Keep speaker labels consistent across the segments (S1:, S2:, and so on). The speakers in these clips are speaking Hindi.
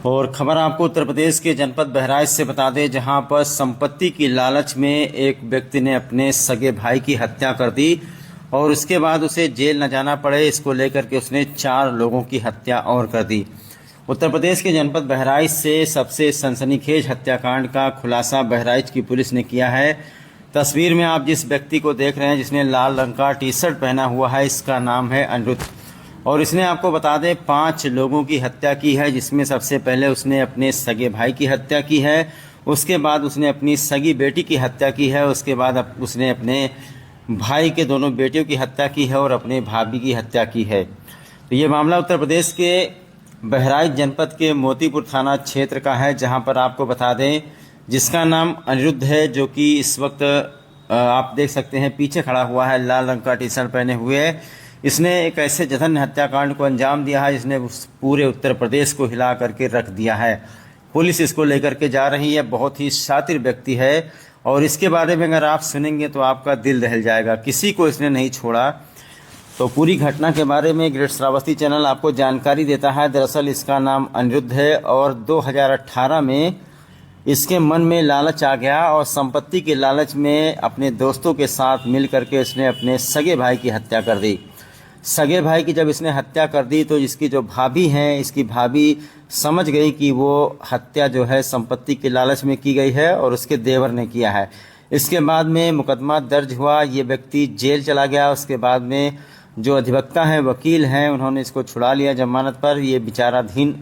S1: और खबर आपको उत्तर प्रदेश के जनपद बहराइच से बता दें, जहां पर संपत्ति की लालच में एक व्यक्ति ने अपने सगे भाई की हत्या कर दी और उसके बाद उसे जेल न जाना पड़े, इसको लेकर के उसने 4 लोगों की हत्या और कर दी। उत्तर प्रदेश के जनपद बहराइच से सबसे सनसनीखेज हत्याकांड का खुलासा बहराइच की पुलिस ने किया है। तस्वीर में आप जिस व्यक्ति को देख रहे हैं, जिसने लाल रंग का टी शर्ट पहना हुआ है, इसका नाम है अनिरुद्ध और इसने आपको बता दें 5 लोगों की हत्या की है, जिसमें सबसे पहले उसने अपने सगे भाई की हत्या की है, उसके बाद उसने अपनी सगी बेटी की हत्या की है, उसके बाद उसने अपने भाई के दोनों बेटियों की हत्या की है और अपने भाभी की हत्या की है। तो ये मामला उत्तर प्रदेश के बहराइच जनपद के मोतीपुर थाना क्षेत्र का है, जहां पर आपको बता दें जिसका नाम अनिरुद्ध है, जो कि इस वक्त आप देख सकते हैं पीछे खड़ा हुआ है, लाल रंग का टी शर्ट पहने हुए है। इसने एक ऐसे जघन्य हत्याकांड को अंजाम दिया है जिसने पूरे उत्तर प्रदेश को हिला करके रख दिया है। पुलिस इसको लेकर के जा रही है। बहुत ही शातिर व्यक्ति है और इसके बारे में अगर आप सुनेंगे तो आपका दिल दहल जाएगा। किसी को इसने नहीं छोड़ा। तो पूरी घटना के बारे में ग्रेट श्रावस्ती चैनल आपको जानकारी देता है। दरअसल इसका नाम अनिरुद्ध है और 2018 में इसके मन में लालच आ गया और संपत्ति के लालच में अपने दोस्तों के साथ मिल करके इसने अपने सगे भाई की हत्या कर दी। सगे भाई की जब इसने हत्या कर दी तो इसकी जो भाभी हैं, इसकी भाभी समझ गई कि वो हत्या जो है संपत्ति के लालच में की गई है और उसके देवर ने किया है। इसके बाद में मुकदमा दर्ज हुआ, ये व्यक्ति जेल चला गया। उसके बाद में जो अधिवक्ता हैं, वकील हैं, उन्होंने इसको छुड़ा लिया जमानत पर। ये विचाराधीन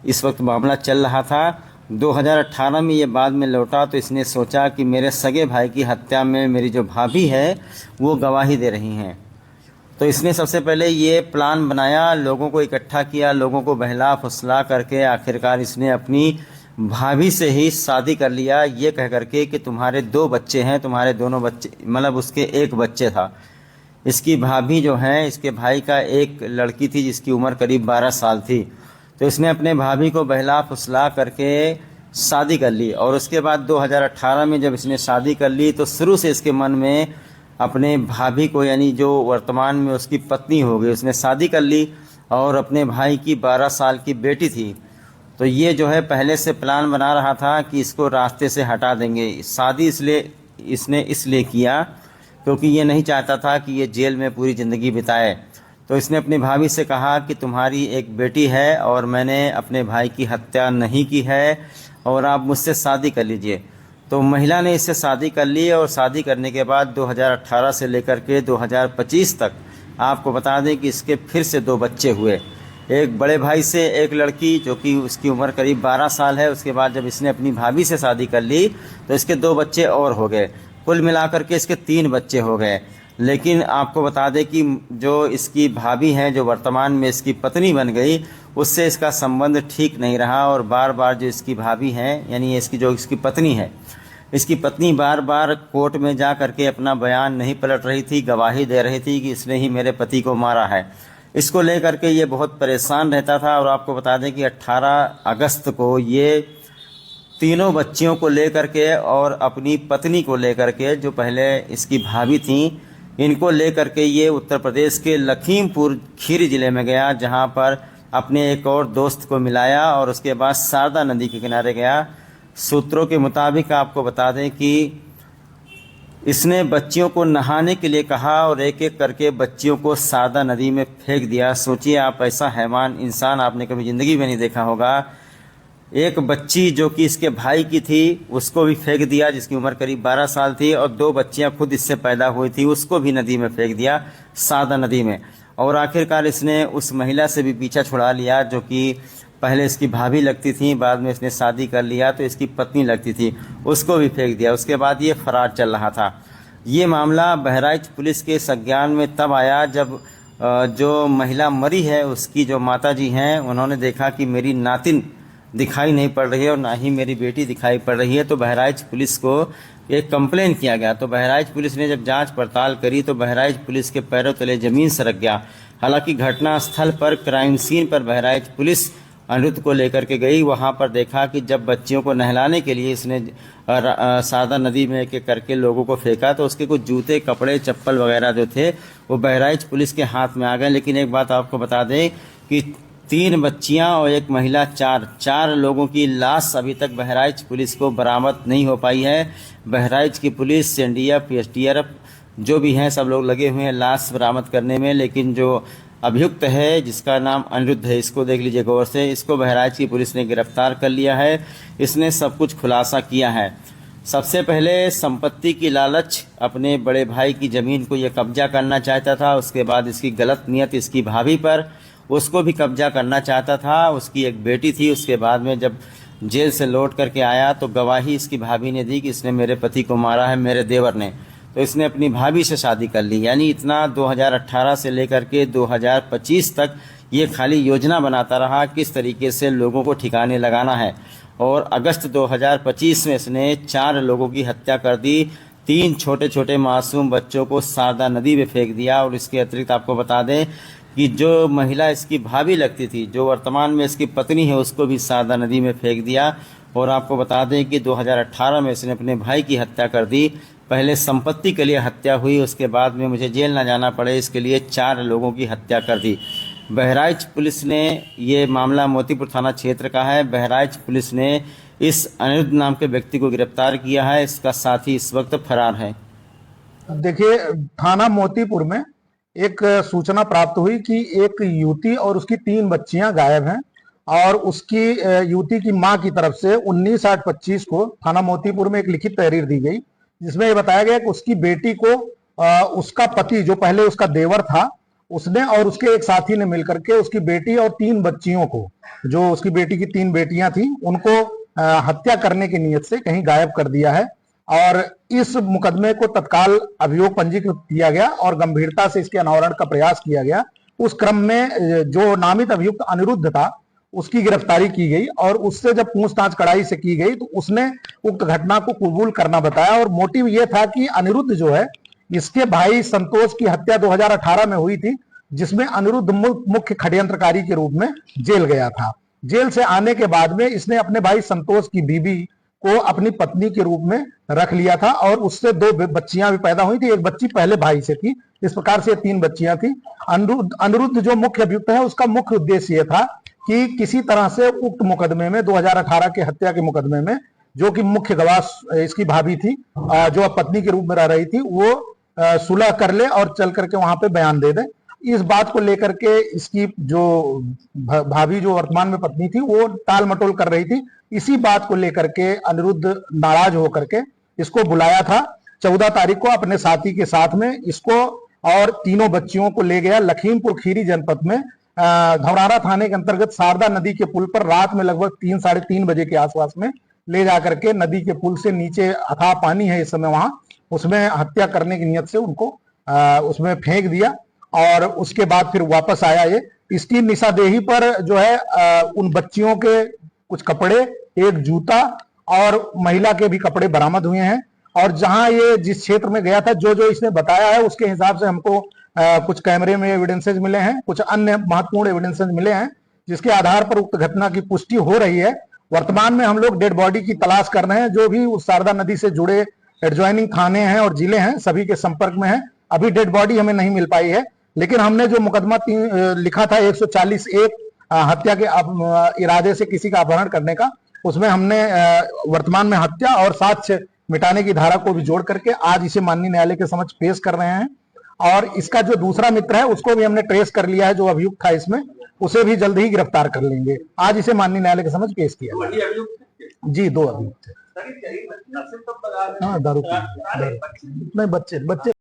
S1: इस वक्त मामला चल रहा था। 2018 में ये बाद में लौटा तो इसने सोचा कि मेरे सगे भाई की हत्या में मेरी जो भाभी है वो गवाही दे रही हैं। तो इसने सबसे पहले ये प्लान बनाया, लोगों को इकट्ठा किया, लोगों को बहला फुसला करके आखिरकार इसने अपनी भाभी से ही शादी कर लिया, ये कह करके कि तुम्हारे 2 बच्चे हैं, तुम्हारे दोनों बच्चे, मतलब उसके 1 बच्चे था। इसकी भाभी जो है, इसके भाई का एक लड़की थी जिसकी उम्र करीब 12 साल थी। तो इसने अपने भाभी को बहला फुसला करके शादी कर ली और उसके बाद 2018 में जब इसने शादी कर ली तो शुरू से इसके मन में अपने भाभी को, यानी जो वर्तमान में उसकी पत्नी हो गई, उसने शादी कर ली और अपने भाई की 12 साल की बेटी थी। तो ये जो है पहले से प्लान बना रहा था कि इसको रास्ते से हटा देंगे। शादी इसने इसलिए किया क्योंकि ये नहीं चाहता था कि ये जेल में पूरी ज़िंदगी बिताए। तो इसने अपनी भाभी से कहा कि तुम्हारी एक बेटी है और मैंने अपने भाई की हत्या नहीं की है और आप मुझसे शादी कर लीजिए। तो महिला ने इससे शादी कर ली और शादी करने के बाद 2018 से लेकर के 2025 तक आपको बता दें कि इसके फिर से 2 बच्चे हुए। एक बड़े भाई से एक लड़की जो कि उसकी उम्र करीब 12 साल है। उसके बाद जब इसने अपनी भाभी से शादी कर ली तो इसके 2 बच्चे और हो गए। कुल मिलाकर के इसके 3 बच्चे हो गए। लेकिन आपको बता दें कि जो इसकी भाभी हैं, जो वर्तमान में इसकी पत्नी बन गई, उससे इसका संबंध ठीक नहीं रहा और बार बार जो इसकी भाभी हैं, यानी इसकी पत्नी है, इसकी पत्नी बार बार कोर्ट में जा करके अपना बयान नहीं पलट रही थी, गवाही दे रही थी कि इसने ही मेरे पति को मारा है। इसको लेकर के ये बहुत परेशान रहता था और आपको बता दें कि 18 अगस्त को ये तीनों बच्चियों को लेकर के और अपनी पत्नी को लेकर के, जो पहले इसकी भाभी थी, इनको लेकर के ये उत्तर प्रदेश के लखीमपुर खीरी ज़िले में गया, जहां पर अपने एक और दोस्त को मिलाया और उसके बाद शारदा नदी के किनारे गया। सूत्रों के मुताबिक आपको बता दें कि इसने बच्चियों को नहाने के लिए कहा और एक एक करके बच्चियों को शारदा नदी में फेंक दिया। सोचिए आप, ऐसा हैवान इंसान आपने कभी ज़िंदगी में नहीं देखा होगा। एक बच्ची जो कि इसके भाई की थी उसको भी फेंक दिया, जिसकी उम्र करीब 12 साल थी, और 2 बच्चियां खुद इससे पैदा हुई थी, उसको भी नदी में फेंक दिया, शारदा नदी में। और आखिरकार इसने उस महिला से भी पीछा छुड़ा लिया जो कि पहले इसकी भाभी लगती थी, बाद में इसने शादी कर लिया तो इसकी पत्नी लगती थी, उसको भी फेंक दिया। उसके बाद ये फरार चल रहा था। ये मामला बहराइच पुलिस के संज्ञान में तब आया जब जो महिला मरी है उसकी जो माताजी हैं, उन्होंने देखा कि मेरी नातिन दिखाई नहीं पड़ रही है और ना ही मेरी बेटी दिखाई पड़ रही है। तो बहराइच पुलिस को एक कंप्लेन किया गया। तो बहराइच पुलिस ने जब जांच पड़ताल करी तो बहराइच पुलिस के पैरों तले ज़मीन सरक गया। हालांकि घटना स्थल पर, क्राइम सीन पर बहराइच पुलिस अनिरुद्ध को लेकर के गई। वहां पर देखा कि जब बच्चियों को नहलाने के लिए इसने शारदा नदी में एक एक करके लोगों को फेंका तो उसके कुछ जूते, कपड़े, चप्पल वगैरह जो थे वो बहराइच पुलिस के हाथ में आ गए। लेकिन एक बात आपको बता दें कि 3 बच्चियां और एक महिला, चार लोगों की लाश अभी तक बहराइच पुलिस को बरामद नहीं हो पाई है। बहराइच की पुलिस, एनडीएफ, एसटीएफ जो भी हैं सब लोग लगे हुए हैं लाश बरामद करने में, लेकिन जो अभियुक्त है जिसका नाम अनिरुद्ध है, इसको देख लीजिए गौर से, इसको बहराइच की पुलिस ने गिरफ्तार कर लिया है। इसने सब कुछ खुलासा किया है। सबसे पहले संपत्ति की लालच, अपने बड़े भाई की ज़मीन को ये कब्जा करना चाहता था। उसके बाद इसकी गलत नियत इसकी भाभी पर, उसको भी कब्जा करना चाहता था। उसकी एक बेटी थी, उसके बाद में जब जेल से लौट करके आया तो गवाही इसकी भाभी ने दी कि इसने मेरे पति को मारा है, मेरे देवर ने। तो इसने अपनी भाभी से शादी कर ली। यानी इतना 2018 से लेकर के 2025 तक ये खाली योजना बनाता रहा किस तरीके से लोगों को ठिकाने लगाना है। और अगस्त 2025 में इसने 4 लोगों की हत्या कर दी। 3 छोटे छोटे मासूम बच्चों को शारदा नदी में फेंक दिया। और इसके अतिरिक्त आपको बता दें कि जो महिला इसकी भाभी लगती थी, जो वर्तमान में इसकी पत्नी है, उसको भी शारदा नदी में फेंक दिया। और आपको बता दें कि 2018 में इसने अपने भाई की हत्या कर दी। पहले संपत्ति के लिए हत्या हुई, उसके बाद में मुझे जेल ना जाना पड़े इसके लिए 4 लोगों की हत्या कर दी। बहराइच पुलिस ने, ये मामला मोतीपुर थाना क्षेत्र का है, बहराइच पुलिस ने इस अनिरुद्ध नाम के व्यक्ति को गिरफ्तार किया है। इसका साथी इस वक्त फरार है।
S2: देखिए, थाना मोतीपुर में एक सूचना प्राप्त हुई कि एक युवती और उसकी 3 बच्चियां गायब हैं और उसकी युवती की मां की तरफ से 19/8/25 को थाना मोतीपुर में एक लिखित तहरीर दी गई, जिसमें ये बताया गया कि उसकी बेटी को उसका पति, जो पहले उसका देवर था, उसने और उसके एक साथी ने मिलकर के उसकी बेटी और 3 बच्चियों को, जो उसकी बेटी की 3 बेटियां थी, उनको हत्या करने की नियत से कहीं गायब कर दिया है। और इस मुकदमे को तत्काल अभियोग पंजीकृत किया गया और गंभीरता से इसके अनावरण का प्रयास किया गया। उस क्रम में जो नामित अभियुक्त अनिरुद्ध था, उसकी गिरफ्तारी की गई और उससे जब पूछताछ कड़ाई से की गई तो उसने उक्त घटना को कबूल करना बताया। और मोटिव यह था कि अनिरुद्ध जो है, इसके भाई संतोष की हत्या 2018 में हुई थी, जिसमें अनिरुद्ध मुख्य षड्यंत्रकारी के रूप में जेल गया था। जेल से आने के बाद में इसने अपने भाई संतोष की बीबी को अपनी पत्नी के रूप में रख लिया था और उससे 2 बच्चियां भी पैदा हुई थी। एक बच्ची पहले भाई से थी। इस प्रकार से 3 बच्चियां थी। अनिरुद्ध जो मुख्य अभियुक्त है, उसका मुख्य उद्देश्य यह था कि किसी तरह से उक्त मुकदमे में, 2018 के हत्या के मुकदमे में, जो कि मुख्य गवाह इसकी भाभी थी, जो पत्नी के रूप में रह रही थी, वो सुलह कर ले और चल करके वहां पे बयान दे दे। इस बात को लेकर के इसकी जो भाभी, जो वर्तमान में पत्नी थी, वो टाल मटोल कर रही थी। इसी बात को लेकर के अनिरुद्ध नाराज होकर के इसको बुलाया था 14 तारीख को अपने साथी के साथ में। इसको और 3 बच्चियों को ले गया लखीमपुर खीरी जनपद में धौरारा थाने के अंतर्गत शारदा नदी के पुल पर रात में लगभग 3 साढ़े 3 बजे के आसपास में ले जाकर के नदी के पुल से नीचे अथाह पानी है इस समय वहां, उसमें हत्या करने की नियत से उनको उसमें फेंक दिया। और उसके बाद फिर वापस आया ये। इसकी निशादेही पर जो है उन बच्चियों के कुछ कपड़े, एक जूता और महिला के भी कपड़े बरामद हुए हैं। और जहां ये जिस क्षेत्र में गया था, जो जो इसने बताया है, उसके हिसाब से हमको कुछ कैमरे में एविडेंसेज मिले हैं, कुछ अन्य महत्वपूर्ण एविडेंसेज मिले हैं, जिसके आधार पर उक्त घटना की पुष्टि हो रही है। वर्तमान में हम लोग डेड बॉडी की तलाश कर रहे हैं। जो भी उस शारदा नदी से जुड़े एडजॉइनिंग थाने हैं और जिले हैं, सभी के संपर्क में हैं। अभी डेड बॉडी हमें नहीं मिल पाई है, लेकिन हमने जो मुकदमा लिखा था 140(1) हत्या के इरादे से किसी का अपहरण करने का, उसमें हमने वर्तमान में हत्या और साक्ष्य मिटाने की धारा को भी जोड़ करके आज इसे माननीय न्यायालय के समक्ष पेश कर रहे हैं। और इसका जो दूसरा मित्र है, उसको भी हमने ट्रेस कर लिया है, जो अभियुक्त था इसमें, उसे भी जल्द ही गिरफ्तार कर लेंगे। आज इसे माननीय न्यायालय के समक्ष पेश किया जी। 2 अभियुक्त थे। हाँ, दारू नहीं, बच्चे